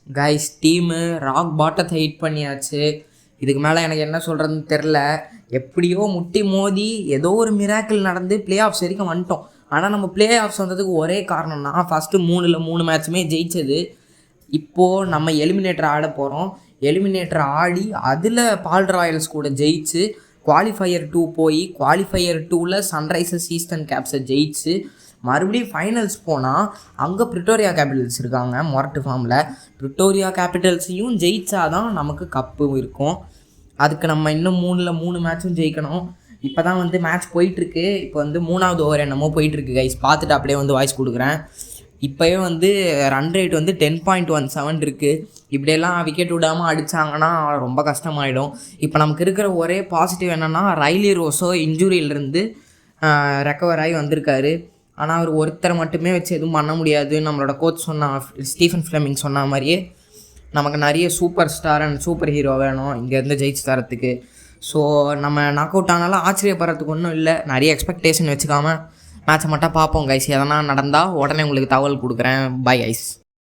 Guys team rock பாட்டத்தை hit பண்ணியாச்சு. இதுக்கு மேலே எனக்கு என்ன சொல்கிறதுன்னு தெரில. எப்படியோ முட்டி மோதி ஏதோ ஒரு மிராக்கிள் நடந்து ப்ளே ஆஃப்ஸ் வரைக்கும் வந்துட்டோம். ஆனால் நம்ம ப்ளே ஆஃப்ஸ் வந்ததுக்கு ஒரே காரணம்னா ஃபஸ்ட்டு 3 மேட்ச்சுமே ஜெயிச்சது. இப்போது நம்ம எலிமினேட்டர் ஆட போகிறோம். எலிமினேட்டர் ஆடி அதில் பால் ராயல்ஸ் கூட ஜெயிச்சு குவாலிஃபையர் 2 போய் குவாலிஃபையர் 2ல் சன்ரைசர்ஸ் ஈஸ்டர்ன் கேப்ஸை ஜெயிச்சு மறுபடியும் ஃபைனல்ஸ் போனால் அங்கே பிரிட்டோரியா கேபிட்டல்ஸ் இருக்காங்க மொரட்டு ஃபார்மில். பிரிட்டோரியா கேபிட்டல்ஸையும் ஜெயிச்சாதான் நமக்கு கப்பு இருக்கும். அதுக்கு நம்ம இன்னும் 3 மேட்சும் ஜெயிக்கணும். இப்போ தான் வந்து மேட்ச் போயிட்டுருக்கு. இப்போ வந்து 3வது ஓவர் என்னமோ போயிட்டுருக்கு கைஸ். பார்த்துட்டு அப்படியே வந்து வாய்ஸ் கொடுக்குறேன். இப்போயே வந்து ரன் ரேட் வந்து 10.17 இருக்குது. இப்படியெல்லாம் விக்கெட் விடாமல் அடித்தாங்கன்னா ரொம்ப கஷ்டமாயிடும். இப்போ நமக்கு இருக்கிற ஒரே பாசிட்டிவ் என்னென்னா ரைலி ரோஸோ இன்ஜுரியிலேருந்து ரெக்கவர் ஆகி வந்திருக்காரு. ஆனால் அவர் ஒருத்தரை மட்டுமே வச்சு எதுவும் பண்ண முடியாது. நம்மளோட கோச் ஸ்டீஃபன் ஃப்ளெமிங் சொன்ன மாதிரியே நமக்கு நிறைய super star and super hero வேணும் இங்கேருந்து ஜெயிச்சு தரத்துக்கு. ஸோ நம்ம நாக் அவுட் ஆனாலும் ஆச்சரியப்படுறதுக்கு ஒன்றும் இல்லை. நிறைய எக்ஸ்பெக்டேஷன் வச்சுக்காமல் மேட்சை மட்டும் பார்ப்போம் கைஸ். எதனா நடந்தால் உடனே உங்களுக்கு தகவல் கொடுக்குறேன். Bye guys.